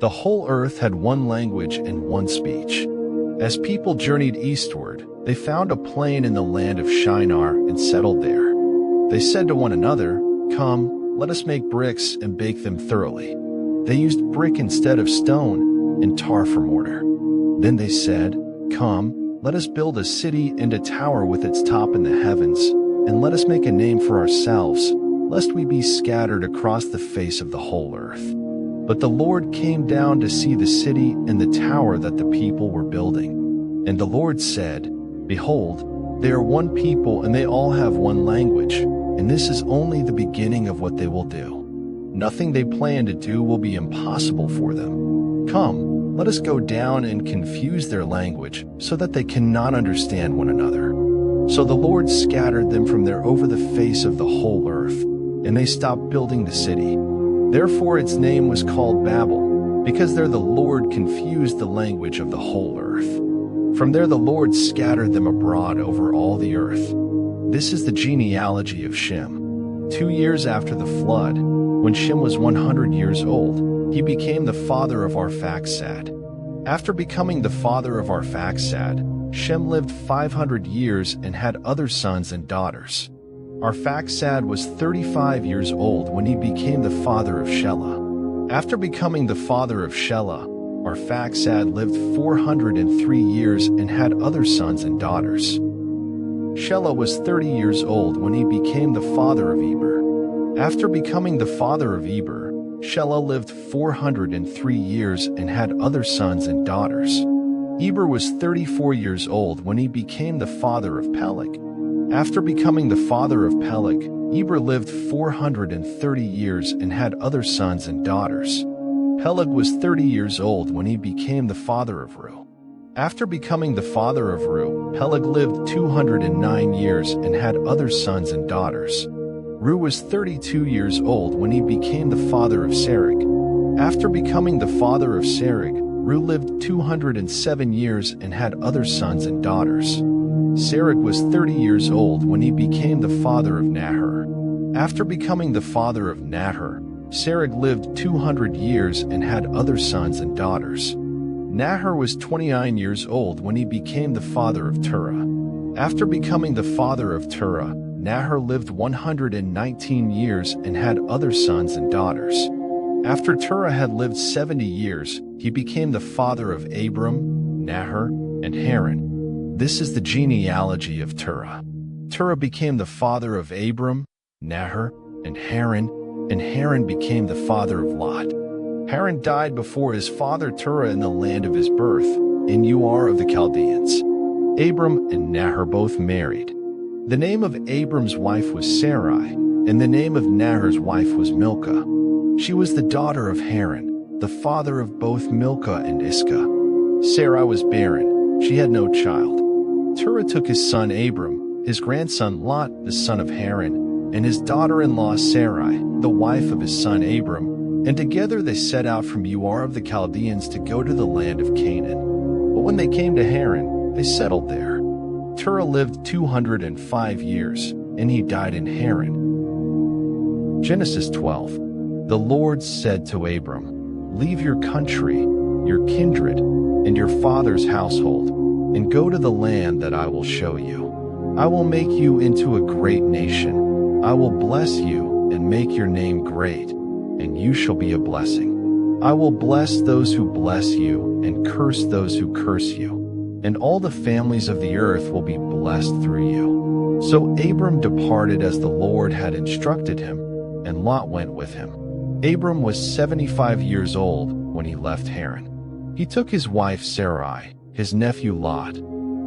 The whole earth had one language and one speech. As people journeyed eastward, they found a plain in the land of Shinar and settled there. They said to one another, "Come, let us make bricks and bake them thoroughly." They used brick instead of stone and tar for mortar. Then they said, "Come, let us build a city and a tower with its top in the heavens, and let us make a name for ourselves, lest we be scattered across the face of the whole earth." But the Lord came down to see the city and the tower that the people were building. And the Lord said, "Behold, they are one people and they all have one language, and this is only the beginning of what they will do. Nothing they plan to do will be impossible for them. Come, let us go down and confuse their language so that they cannot understand one another." So the Lord scattered them from there over the face of the whole earth, and they stopped building the city. Therefore its name was called Babel, because there the Lord confused the language of the whole earth. From there the Lord scattered them abroad over all the earth. This is the genealogy of Shem. 2 years after the flood, when Shem was 100 years old, he became the father of Arphaxad. After becoming the father of Arphaxad, Shem lived 500 years and had other sons and daughters. Arphaxad was 35 years old when he became the father of Shelah. After becoming the father of Shelah, Arphaxad lived 403 years and had other sons and daughters. Shelah was 30 years old when he became the father of Eber. After becoming the father of Eber, Shelah lived 403 years and had other sons and daughters. Eber was 34 years old when he became the father of Peleg. After becoming the father of Peleg, Eber lived 430 years and had other sons and daughters. Peleg was 30 years old when he became the father of Reu. After becoming the father of Reu, Peleg lived 209 years and had other sons and daughters. Reu was 32 years old when he became the father of Serug. After becoming the father of Serug, Reu lived 207 years and had other sons and daughters. Serug was 30 years old when he became the father of Nahor. After becoming the father of Nahor, Serug lived 200 years and had other sons and daughters. Nahor was 29 years old when he became the father of Terah. After becoming the father of Terah, Nahor lived 119 years and had other sons and daughters. After Terah had lived 70 years, he became the father of Abram, Nahor, and Haran. This is the genealogy of Terah. Terah became the father of Abram, Nahor, and Haran became the father of Lot. Haran died before his father Terah in the land of his birth, in Ur of the Chaldeans. Abram and Nahor both married. The name of Abram's wife was Sarai, and the name of Nahor's wife was Milcah. She was the daughter of Haran, the father of both Milcah and Iscah. Sarai was barren, she had no child. Terah took his son Abram, his grandson Lot, the son of Haran, and his daughter-in-law Sarai, the wife of his son Abram, and together they set out from Ur of the Chaldeans to go to the land of Canaan. But when they came to Haran, they settled there. Terah lived 205 years, and he died in Haran. Genesis 12. The Lord said to Abram, "Leave your country, your kindred, and your father's household, and go to the land that I will show you. I will make you into a great nation. I will bless you and make your name great, and you shall be a blessing. I will bless those who bless you and curse those who curse you, and all the families of the earth will be blessed through you." So Abram departed as the Lord had instructed him, and Lot went with him. Abram was 75 years old when he left Haran. He took his wife Sarai, his nephew Lot,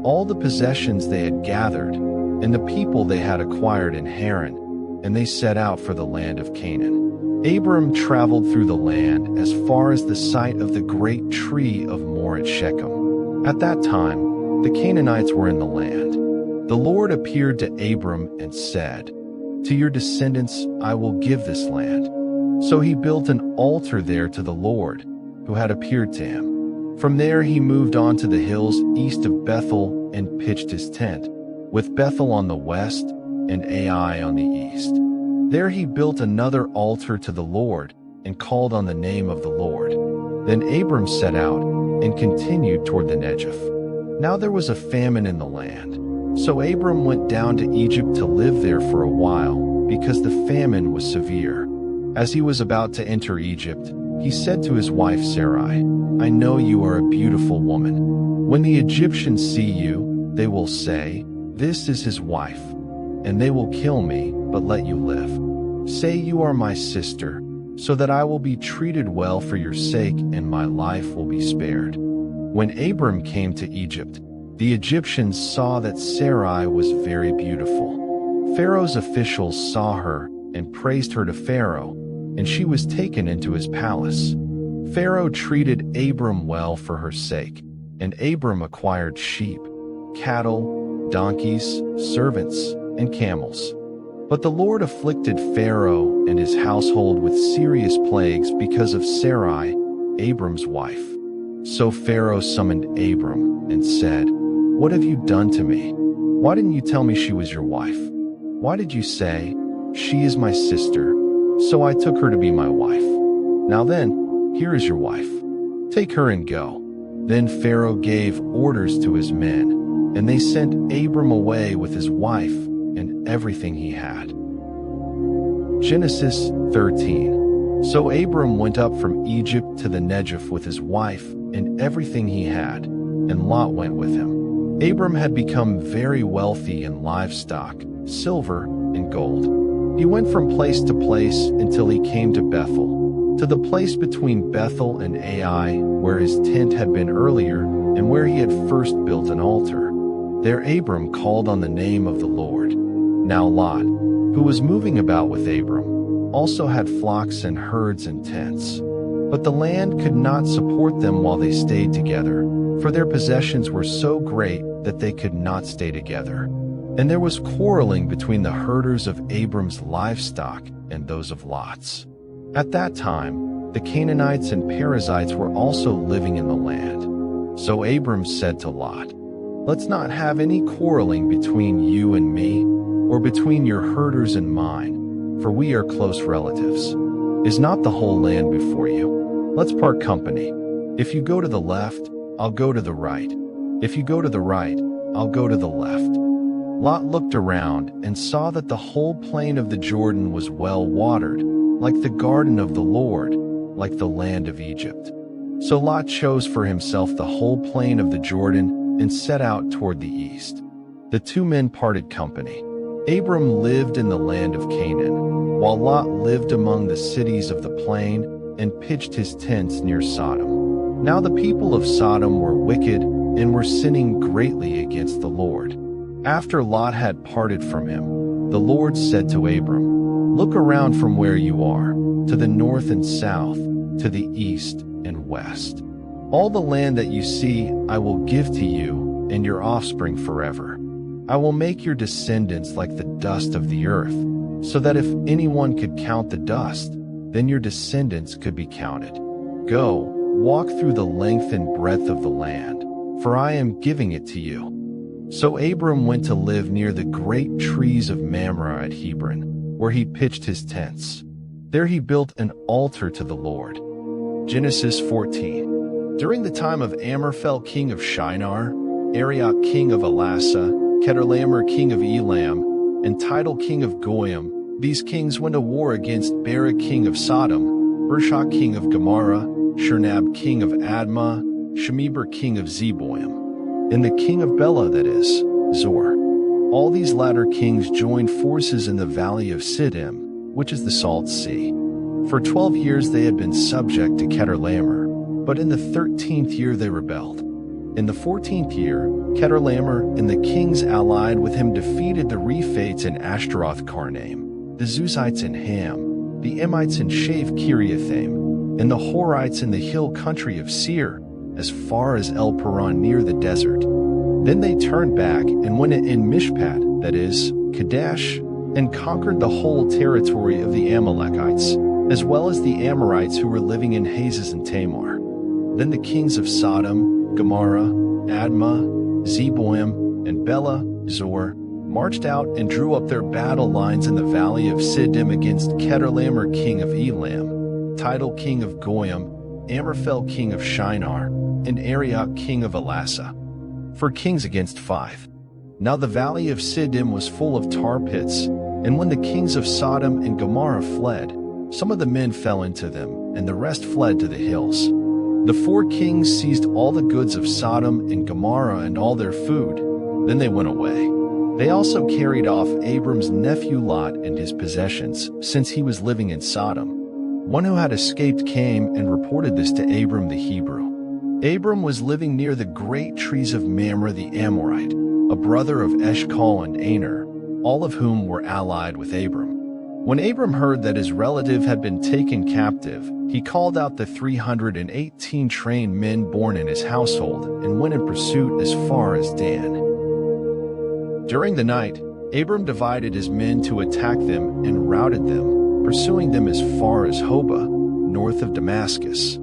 all the possessions they had gathered, and the people they had acquired in Haran, and they set out for the land of Canaan. Abram traveled through the land as far as the site of the great tree of Moreh at Shechem. At that time, the Canaanites were in the land. The Lord appeared to Abram and said, "To your descendants I will give this land." So he built an altar there to the Lord, who had appeared to him. From there he moved on to the hills east of Bethel and pitched his tent, with Bethel on the west and Ai on the east. There he built another altar to the Lord and called on the name of the Lord. Then Abram set out and continued toward the Negev. Now there was a famine in the land. So Abram went down to Egypt to live there for a while, because the famine was severe. As he was about to enter Egypt, he said to his wife Sarai, "I know you are a beautiful woman. When the Egyptians see you, they will say, 'This is his wife,' and they will kill me, but let you live. Say you are my sister, so that I will be treated well for your sake and my life will be spared." When Abram came to Egypt, the Egyptians saw that Sarai was very beautiful. Pharaoh's officials saw her and praised her to Pharaoh, and she was taken into his palace. Pharaoh treated Abram well for her sake, and Abram acquired sheep, cattle, donkeys, servants, and camels. But the Lord afflicted Pharaoh and his household with serious plagues because of Sarai, Abram's wife. So Pharaoh summoned Abram and said, "What have you done to me? Why didn't you tell me she was your wife? Why did you say, 'She is my sister'? So I took her to be my wife. Now then, here is your wife. Take her and go." Then Pharaoh gave orders to his men, and they sent Abram away with his wife and everything he had. Genesis 13. So Abram went up from Egypt to the Negev with his wife and everything he had, and Lot went with him. Abram had become very wealthy in livestock, silver, and gold. He went from place to place until he came to Bethel, to the place between Bethel and Ai, where his tent had been earlier and where he had first built an altar. There Abram called on the name of the Lord. Now Lot, who was moving about with Abram, also had flocks and herds and tents. But the land could not support them while they stayed together, for their possessions were so great that they could not stay together. And there was quarreling between the herders of Abram's livestock and those of Lot's. At that time, the Canaanites and Perizzites were also living in the land. So Abram said to Lot, "Let's not have any quarreling between you and me, or between your herders and mine, for we are close relatives. Is not the whole land before you? Let's part company. If you go to the left, I'll go to the right. If you go to the right, I'll go to the left." Lot looked around and saw that the whole plain of the Jordan was well watered, like the garden of the Lord, like the land of Egypt. So Lot chose for himself the whole plain of the Jordan and set out toward the east. The two men parted company. Abram lived in the land of Canaan, while Lot lived among the cities of the plain and pitched his tents near Sodom. Now the people of Sodom were wicked and were sinning greatly against the Lord. After Lot had parted from him, the Lord said to Abram, "Look around from where you are, to the north and south, to the east and west. All the land that you see I will give to you and your offspring forever. I will make your descendants like the dust of the earth, so that if anyone could count the dust, then your descendants could be counted. Go, walk through the length and breadth of the land, for I am giving it to you." So Abram went to live near the great trees of Mamre at Hebron, where he pitched his tents. There he built an altar to the Lord. Genesis 14. During the time of Amraphel king of Shinar, Arioch king of Elasa, Chedorlaomer king of Elam, and Tidal king of Goyim, these kings went to war against Barak king of Sodom, Bershach king of Gomorrah, Shernab king of Admah, Shemeber king of Zeboim, and the king of Bela, that is, Zor. All these latter kings joined forces in the valley of Siddim, which is the Salt Sea. For 12 years they had been subject to Chedorlaomer, but in the 13th year they rebelled. In the 14th year, Chedorlaomer and the kings allied with him defeated the Rephaites in Ashtaroth-Karnaim, the Zuzites in Ham, the Emites in Shave Kiriathaim, and the Horites in the hill country of Seir, as far as El Paran near the desert. Then they turned back and went in Mishpat, that is, Kadesh, and conquered the whole territory of the Amalekites, as well as the Amorites who were living in Hazes and Tamar. Then the kings of Sodom, Gomorrah, Admah, Zeboim, and Bela, Zor, marched out and drew up their battle lines in the valley of Siddim against Chedorlaomer king of Elam, Tidal king of Goyim, Amraphel king of Shinar, and Arioch king of Elasa, for kings against 5. Now the valley of Siddim was full of tar pits, and when the kings of Sodom and Gomorrah fled, some of the men fell into them, and the rest fled to the hills. The 4 kings seized all the goods of Sodom and Gomorrah and all their food. Then they went away. They also carried off Abram's nephew Lot and his possessions, since he was living in Sodom. One who had escaped came and reported this to Abram the Hebrew. Abram was living near the great trees of Mamre the Amorite, a brother of Eshcol and Aner, all of whom were allied with Abram. When Abram heard that his relative had been taken captive, he called out the 318 trained men born in his household and went in pursuit as far as Dan. During the night, Abram divided his men to attack them and routed them, pursuing them as far as Hobah, north of Damascus.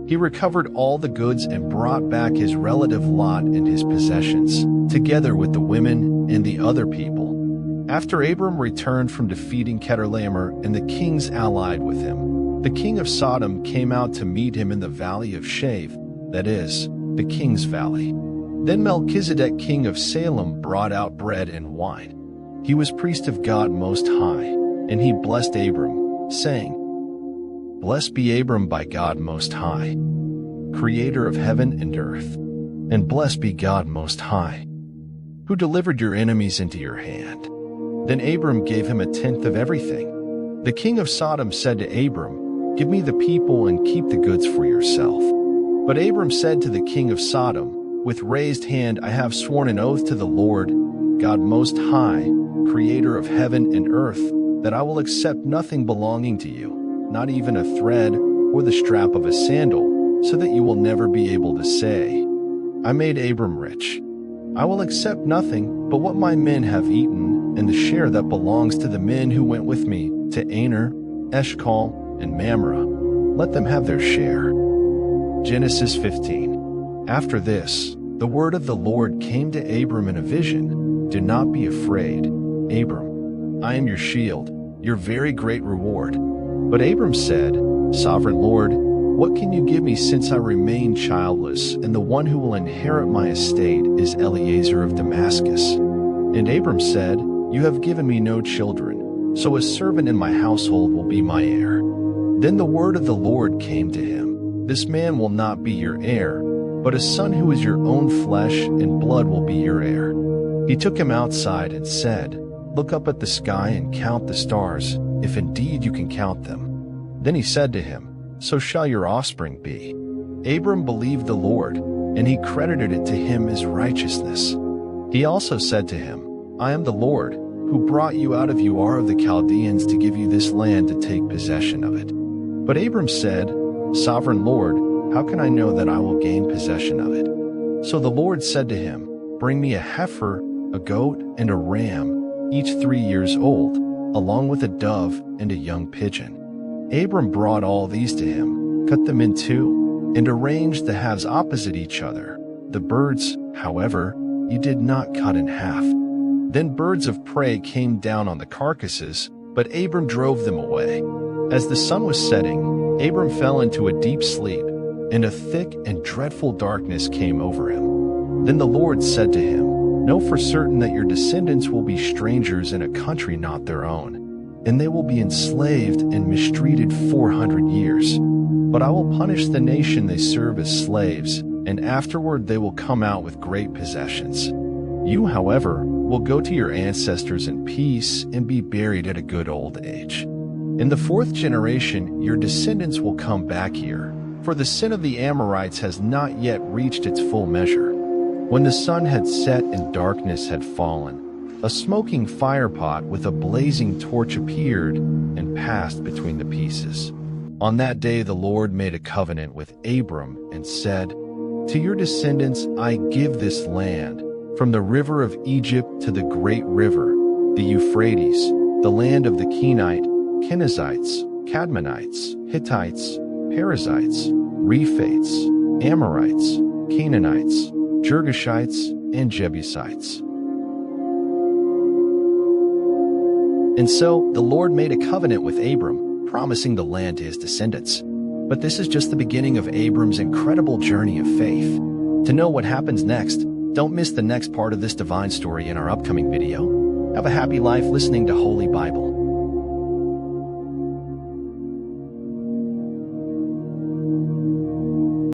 He recovered all the goods and brought back his relative Lot and his possessions, together with the women and the other people. After Abram returned from defeating Chedorlaomer and the kings allied with him, the king of Sodom came out to meet him in the valley of Shave, that is, the king's valley. Then Melchizedek king of Salem brought out bread and wine. He was priest of God Most High, and he blessed Abram, saying, "Blessed be Abram by God Most High, creator of heaven and earth, and blessed be God Most High, who delivered your enemies into your hand." Then Abram gave him 1/10 of everything. The king of Sodom said to Abram, "Give me the people and keep the goods for yourself." But Abram said to the king of Sodom, "With raised hand I have sworn an oath to the Lord, God Most High, creator of heaven and earth, that I will accept nothing belonging to you, not even a thread or the strap of a sandal, so that you will never be able to say, 'I made Abram rich.' I will accept nothing but what my men have eaten, and the share that belongs to the men who went with me to Aner, Eshcol, and Mamre. Let them have their share." Genesis 15. After this, the word of the Lord came to Abram in a vision. "Do not be afraid, Abram. I am your shield, your very great reward." But Abram said, "Sovereign Lord, what can you give me since I remain childless, and the one who will inherit my estate is Eliezer of Damascus?" And Abram said, "You have given me no children, so a servant in my household will be my heir." Then the word of the Lord came to him, "This man will not be your heir, but a son who is your own flesh and blood will be your heir." He took him outside and said, "Look up at the sky and count the stars, if indeed you can count them." Then he said to him, "So shall your offspring be." Abram believed the Lord, and he credited it to him as righteousness. He also said to him, "I am the Lord, who brought you out of Ur of the Chaldeans to give you this land to take possession of it." But Abram said, "Sovereign Lord, how can I know that I will gain possession of it?" So the Lord said to him, "Bring me a heifer, a goat, and a ram, each 3 years old, along with a dove and a young pigeon." Abram brought all these to him, cut them in two, and arranged the halves opposite each other. The birds, however, he did not cut in half. Then birds of prey came down on the carcasses, but Abram drove them away. As the sun was setting, Abram fell into a deep sleep, and a thick and dreadful darkness came over him. Then the Lord said to him, "Know for certain that your descendants will be strangers in a country not their own, and they will be enslaved and mistreated 400 years. But I will punish the nation they serve as slaves, and afterward they will come out with great possessions. You, however, will go to your ancestors in peace and be buried at a good old age. In the 4th generation, your descendants will come back here, for the sin of the Amorites has not yet reached its full measure." When the sun had set and darkness had fallen, a smoking firepot with a blazing torch appeared and passed between the pieces. On that day the Lord made a covenant with Abram and said, "To your descendants I give this land, from the river of Egypt to the great river, the Euphrates, the land of the Kenite, Kenizzites, Cadmonites, Hittites, Perizzites, Rephates, Amorites, Canaanites, Girgashites, and Jebusites." And so the Lord made a covenant with Abram, promising the land to his descendants. But this is just the beginning of Abram's incredible journey of faith. To know what happens next, don't miss the next part of this divine story in our upcoming video. Have a happy life listening to Holy Bible.